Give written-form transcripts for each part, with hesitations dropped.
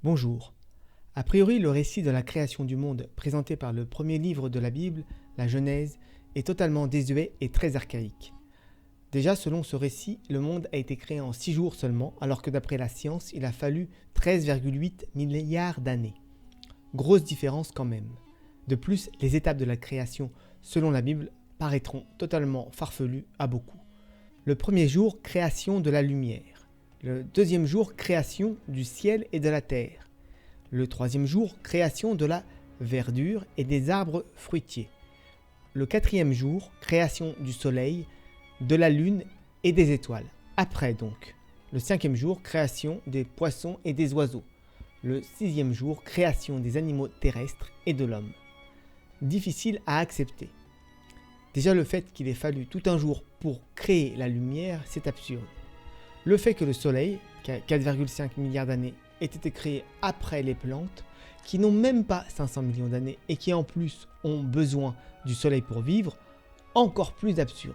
Bonjour. A priori, le récit de la création du monde présenté par le premier livre de la Bible, la Genèse, est totalement désuet et très archaïque. Déjà, selon ce récit, le monde a été créé en 6 jours seulement, alors que d'après la science, il a fallu 13,8 milliards d'années. Grosse différence quand même. De plus, les étapes de la création, selon la Bible, paraîtront totalement farfelues à beaucoup. Le premier jour, création de la lumière. Le deuxième jour, création du ciel et de la terre. Le troisième jour, création de la verdure et des arbres fruitiers. Le quatrième jour, création du soleil, de la lune et des étoiles. Après donc. Le cinquième jour, création des poissons et des oiseaux. Le sixième jour, création des animaux terrestres et de l'homme. Difficile à accepter. Déjà le fait qu'il ait fallu tout un jour pour créer la lumière, c'est absurde. Le fait que le soleil, qui a 4,5 milliards d'années, ait été créé après les plantes, qui n'ont même pas 500 millions d'années et qui en plus ont besoin du soleil pour vivre, encore plus absurde.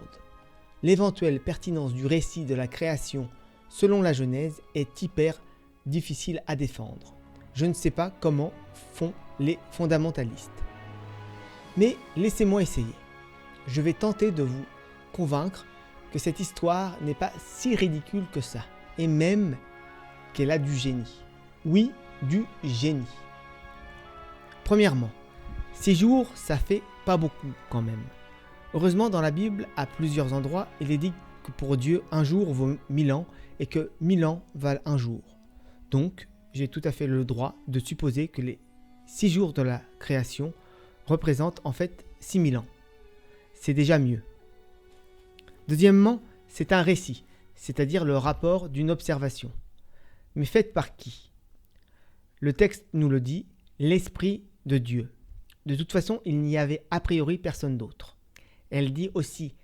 L'éventuelle pertinence du récit de la création selon la Genèse est hyper difficile à défendre. Je ne sais pas comment font les fondamentalistes. Mais laissez-moi essayer. Je vais tenter de vous convaincre que cette histoire n'est pas si ridicule que ça, et même qu'elle a du génie. Oui, du génie. Premièrement, 6 jours, ça fait pas beaucoup quand même. Heureusement, dans la Bible, à plusieurs endroits, il est dit que pour Dieu, un jour vaut 1000 ans et que 1000 ans valent un jour. Donc, j'ai tout à fait le droit de supposer que les 6 jours de la création représentent en fait 6000 ans. C'est déjà mieux. Deuxièmement, c'est un récit, c'est-à-dire le rapport d'une observation. Mais faite par qui ? Le texte nous le dit, l'Esprit de Dieu. De toute façon, il n'y avait a priori personne d'autre. Elle dit aussi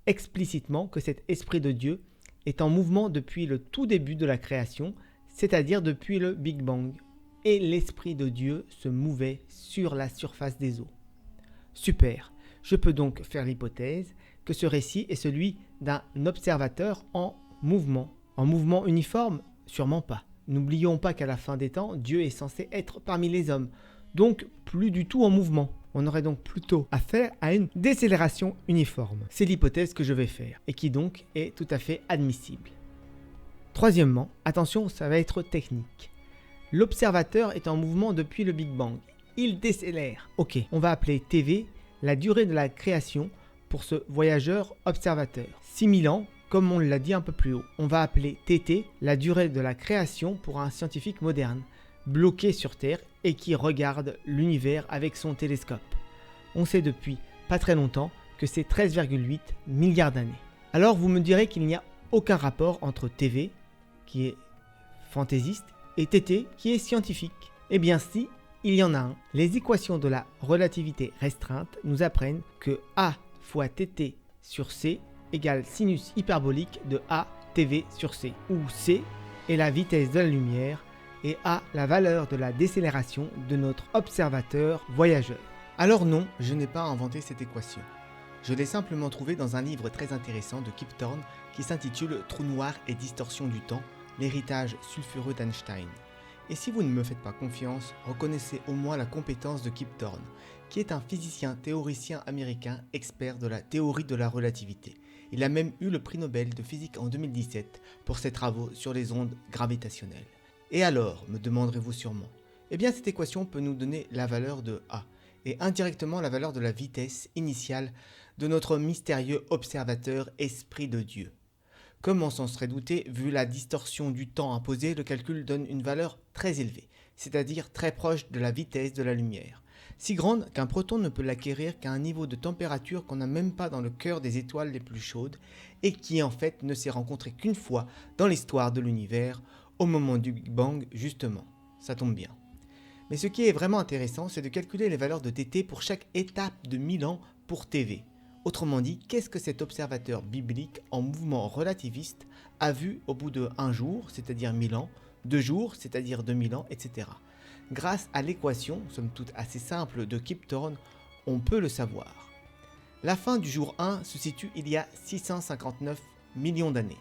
explicitement que cet Esprit de Dieu est en mouvement depuis le tout début de la création, c'est-à-dire depuis le Big Bang. Et l'Esprit de Dieu se mouvait sur la surface des eaux. Super, je peux donc faire l'hypothèse que ce récit est celui d'un observateur en mouvement. En mouvement uniforme ? Sûrement pas. N'oublions pas qu'à la fin des temps, Dieu est censé être parmi les hommes, donc plus du tout en mouvement. On aurait donc plutôt affaire à une décélération uniforme. C'est l'hypothèse que je vais faire, et qui donc est tout à fait admissible. Troisièmement, attention, ça va être technique. L'observateur est en mouvement depuis le Big Bang. Il décélère. Ok, on va appeler TV la durée de la création pour ce voyageur observateur. 6000 ans, comme on l'a dit un peu plus haut. On va appeler TT la durée de la création pour un scientifique moderne, bloqué sur Terre et qui regarde l'univers avec son télescope. On sait depuis pas très longtemps que c'est 13,8 milliards d'années. Alors vous me direz qu'il n'y a aucun rapport entre TV, qui est fantaisiste, et TT, qui est scientifique. Eh bien si, il y en a un. Les équations de la relativité restreinte nous apprennent que A fois TT sur C égale sinus hyperbolique de A TV sur C, où C est la vitesse de la lumière et A la valeur de la décélération de notre observateur voyageur. Alors non, je n'ai pas inventé cette équation. Je l'ai simplement trouvée dans un livre très intéressant de Kip Thorne qui s'intitule Trou noir et distorsion du temps, l'héritage sulfureux d'Einstein. Et si vous ne me faites pas confiance, reconnaissez au moins la compétence de Kip Thorne, qui est un physicien théoricien américain expert de la théorie de la relativité. Il a même eu le prix Nobel de physique en 2017 pour ses travaux sur les ondes gravitationnelles. Et alors, me demanderez-vous sûrement, eh bien cette équation peut nous donner la valeur de A, et indirectement la valeur de la vitesse initiale de notre mystérieux observateur Esprit de Dieu. Comme on s'en serait douté, vu la distorsion du temps imposée, le calcul donne une valeur très élevée, c'est-à-dire très proche de la vitesse de la lumière. Si grande qu'un proton ne peut l'acquérir qu'à un niveau de température qu'on n'a même pas dans le cœur des étoiles les plus chaudes, et qui en fait ne s'est rencontré qu'une fois dans l'histoire de l'univers, au moment du Big Bang justement. Ça tombe bien. Mais ce qui est vraiment intéressant, c'est de calculer les valeurs de TT pour chaque étape de 1000 ans pour TV. Autrement dit, qu'est-ce que cet observateur biblique en mouvement relativiste a vu au bout de 1 jour, c'est-à-dire 1000 ans, 2 jours, c'est-à-dire 2000 ans, etc. Grâce à l'équation, somme toute assez simple de Kip Thorne, on peut le savoir. La fin du jour 1 se situe il y a 659 millions d'années.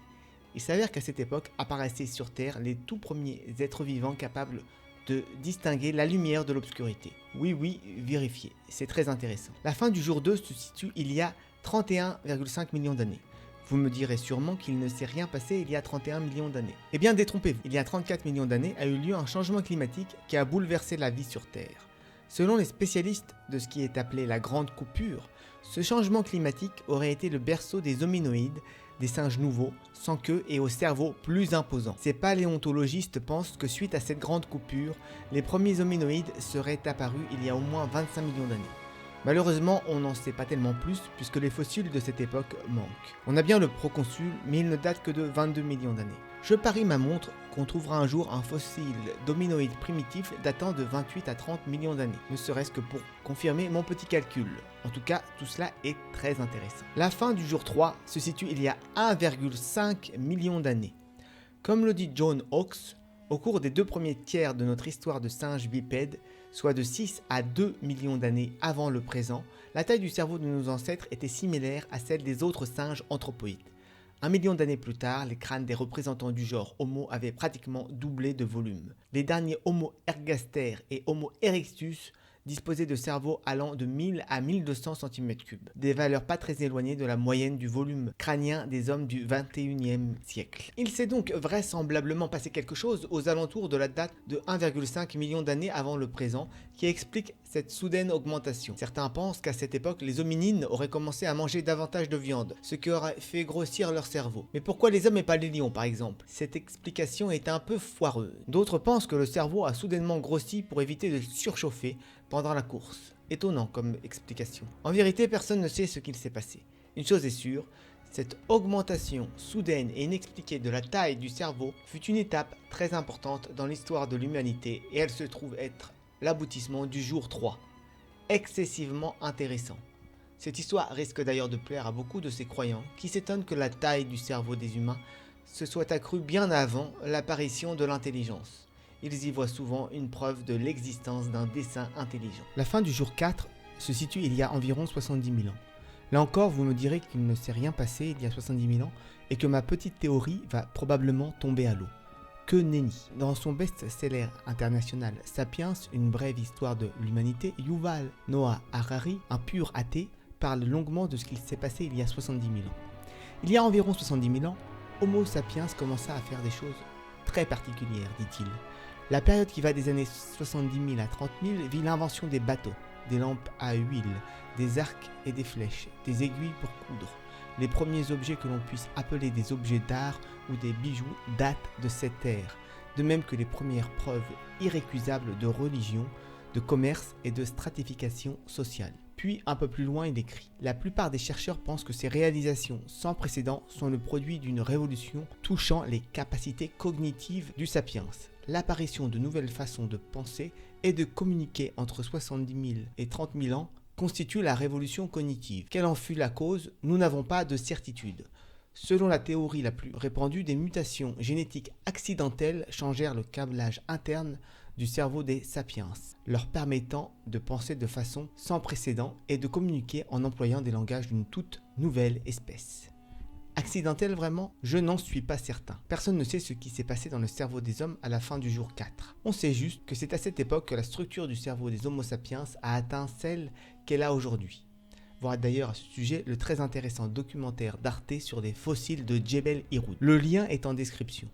Il s'avère qu'à cette époque apparaissaient sur Terre les tout premiers êtres vivants capables de distinguer la lumière de l'obscurité. Oui, vérifiez, c'est très intéressant. La fin du jour 2 se situe il y a 31,5 millions d'années. Vous me direz sûrement qu'il ne s'est rien passé il y a 31 millions d'années. Eh bien détrompez-vous, il y a 34 millions d'années a eu lieu un changement climatique qui a bouleversé la vie sur Terre. Selon les spécialistes de ce qui est appelé la grande coupure, ce changement climatique aurait été le berceau des hominoïdes, des singes nouveaux, sans queue et au cerveau plus imposant. Ces paléontologistes pensent que suite à cette grande coupure, les premiers hominoïdes seraient apparus il y a au moins 25 millions d'années. Malheureusement, on n'en sait pas tellement plus puisque les fossiles de cette époque manquent. On a bien le proconsul, mais il ne date que de 22 millions d'années. Je parie ma montre qu'on trouvera un jour un fossile d'hominoïdes primitifs datant de 28 à 30 millions d'années, ne serait-ce que pour confirmer mon petit calcul. En tout cas, tout cela est très intéressant. La fin du jour 3 se situe il y a 1,5 million d'années. Comme le dit John Hawkes, au cours des 2 premiers tiers de notre histoire de singes bipèdes, soit de 6 à 2 millions d'années avant le présent, la taille du cerveau de nos ancêtres était similaire à celle des autres singes anthropoïdes. 1 million d'années plus tard, les crânes des représentants du genre Homo avaient pratiquement doublé de volume. Les derniers Homo ergaster et Homo erectus disposaient de cerveaux allant de 1000 à 1200 cm3, des valeurs pas très éloignées de la moyenne du volume crânien des hommes du 21e siècle. Il s'est donc vraisemblablement passé quelque chose aux alentours de la date de 1,5 million d'années avant le présent qui explique cette soudaine augmentation. Certains pensent qu'à cette époque, les hominines auraient commencé à manger davantage de viande, ce qui aurait fait grossir leur cerveau. Mais pourquoi les hommes et pas les lions par exemple? Cette explication est un peu foireuse. D'autres pensent que le cerveau a soudainement grossi pour éviter de surchauffer pendant la course. Étonnant comme explication. En vérité, personne ne sait ce qu'il s'est passé. Une chose est sûre, cette augmentation soudaine et inexpliquée de la taille du cerveau fut une étape très importante dans l'histoire de l'humanité et elle se trouve être l'aboutissement du jour 3. Excessivement intéressant. Cette histoire risque d'ailleurs de plaire à beaucoup de ces croyants qui s'étonnent que la taille du cerveau des humains se soit accrue bien avant l'apparition de l'intelligence. Ils y voient souvent une preuve de l'existence d'un dessein intelligent. La fin du jour 4 se situe il y a environ 70 000 ans. Là encore, vous me direz qu'il ne s'est rien passé il y a 70 000 ans et que ma petite théorie va probablement tomber à l'eau. Que nenni. Dans son best-seller international Sapiens, une brève histoire de l'humanité, Yuval Noah Harari, un pur athée, parle longuement de ce qu'il s'est passé il y a 70 000 ans. Il y a environ 70 000 ans, Homo sapiens commença à faire des choses très particulières, dit-il. La période qui va des années 70 000 à 30 000 vit l'invention des bateaux, des lampes à huile, des arcs et des flèches, des aiguilles pour coudre. Les premiers objets que l'on puisse appeler des objets d'art ou des bijoux datent de cette ère, de même que les premières preuves irrécusables de religion, de commerce et de stratification sociale. Puis, un peu plus loin, il écrit « La plupart des chercheurs pensent que ces réalisations sans précédent sont le produit d'une révolution touchant les capacités cognitives du sapiens. L'apparition de nouvelles façons de penser et de communiquer entre 70 000 et 30 000 ans constitue la révolution cognitive. Quelle en fut la cause? Nous n'avons pas de certitude. Selon la théorie la plus répandue, des mutations génétiques accidentelles changèrent le câblage interne du cerveau des sapiens, leur permettant de penser de façon sans précédent et de communiquer en employant des langages d'une toute nouvelle espèce. Accidentelle vraiment? Je n'en suis pas certain. Personne ne sait ce qui s'est passé dans le cerveau des hommes à la fin du jour 4. On sait juste que c'est à cette époque que la structure du cerveau des Homo sapiens a atteint celle qu'elle a aujourd'hui. Voir d'ailleurs à ce sujet le très intéressant documentaire d'Arte sur les fossiles de Djebel Irhoud. Le lien est en description.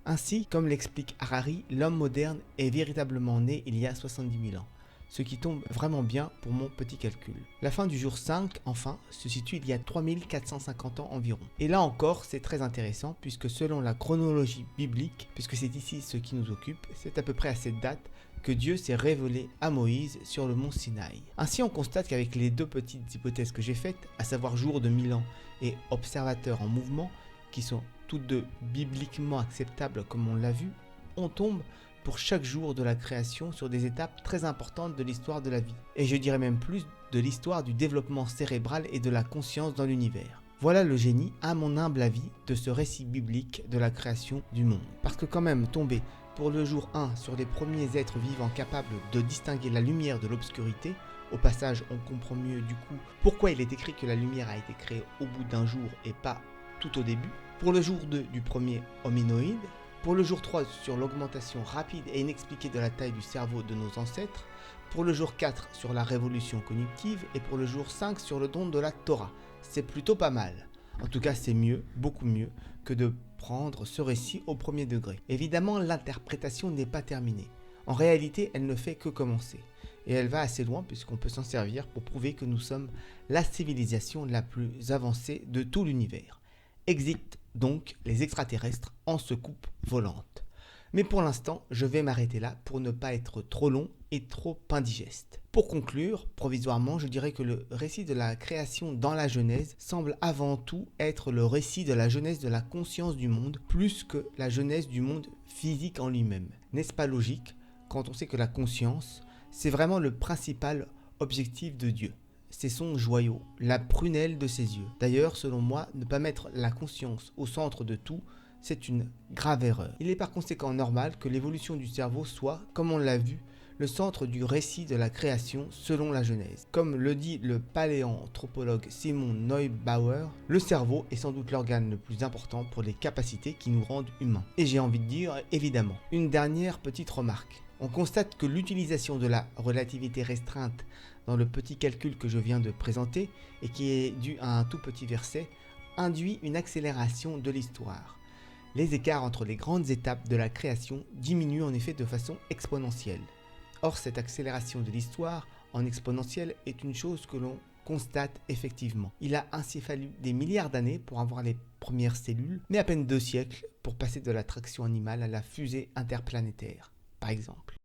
Ainsi, comme l'explique Harari, l'homme moderne est véritablement né il y a 70 000 ans, ce qui tombe vraiment bien pour mon petit calcul. La fin du jour 5, enfin, se situe il y a 3450 ans environ. Et là encore, c'est très intéressant, puisque selon la chronologie biblique, puisque c'est ici ce qui nous occupe, c'est à peu près à cette date que Dieu s'est révélé à Moïse sur le mont Sinaï. Ainsi, on constate qu'avec les deux petites hypothèses que j'ai faites, à savoir jour de 1000 ans et observateur en mouvement, qui sont toutes deux bibliquement acceptables comme on l'a vu, on tombe pour chaque jour de la création sur des étapes très importantes de l'histoire de la vie. Et je dirais même plus de l'histoire du développement cérébral et de la conscience dans l'univers. Voilà le génie, à mon humble avis, de ce récit biblique de la création du monde. Parce que quand même, tomber pour le jour 1 sur les premiers êtres vivants capables de distinguer la lumière de l'obscurité, au passage on comprend mieux du coup pourquoi il est écrit que la lumière a été créée au bout d'un jour et pas tout au début. Pour le jour 2 du premier hominoïde, Pour le jour 3 sur l'augmentation rapide et inexpliquée de la taille du cerveau de nos ancêtres, pour le jour 4 sur la révolution cognitive et pour le jour 5 sur le don de la Torah. C'est plutôt pas mal. En tout cas, c'est mieux, beaucoup mieux, que de prendre ce récit au premier degré. Évidemment, l'interprétation n'est pas terminée. En réalité, elle ne fait que commencer. Et elle va assez loin puisqu'on peut s'en servir pour prouver que nous sommes la civilisation la plus avancée de tout l'univers. Exit donc les extraterrestres en secoupe volante. Mais pour l'instant, je vais m'arrêter là pour ne pas être trop long et trop indigeste. Pour conclure, provisoirement, je dirais que le récit de la création dans la Genèse semble avant tout être le récit de la genèse de la conscience du monde plus que la genèse du monde physique en lui-même. N'est-ce pas logique quand on sait que la conscience, c'est vraiment le principal objectif de Dieu? C'est son joyau, la prunelle de ses yeux. D'ailleurs, selon moi, ne pas mettre la conscience au centre de tout, c'est une grave erreur. Il est par conséquent normal que l'évolution du cerveau soit, comme on l'a vu, le centre du récit de la création selon la Genèse. Comme le dit le paléanthropologue Simon Neubauer, le cerveau est sans doute l'organe le plus important pour les capacités qui nous rendent humains. Et j'ai envie de dire, évidemment. Une dernière petite remarque. On constate que l'utilisation de la relativité restreinte dans le petit calcul que je viens de présenter et qui est due à un tout petit verset induit une accélération de l'histoire. Les écarts entre les grandes étapes de la création diminuent en effet de façon exponentielle. Or, cette accélération de l'histoire en exponentielle est une chose que l'on constate effectivement. Il a ainsi fallu des milliards d'années pour avoir les premières cellules, mais à peine 2 siècles pour passer de la traction animale à la fusée interplanétaire, par exemple.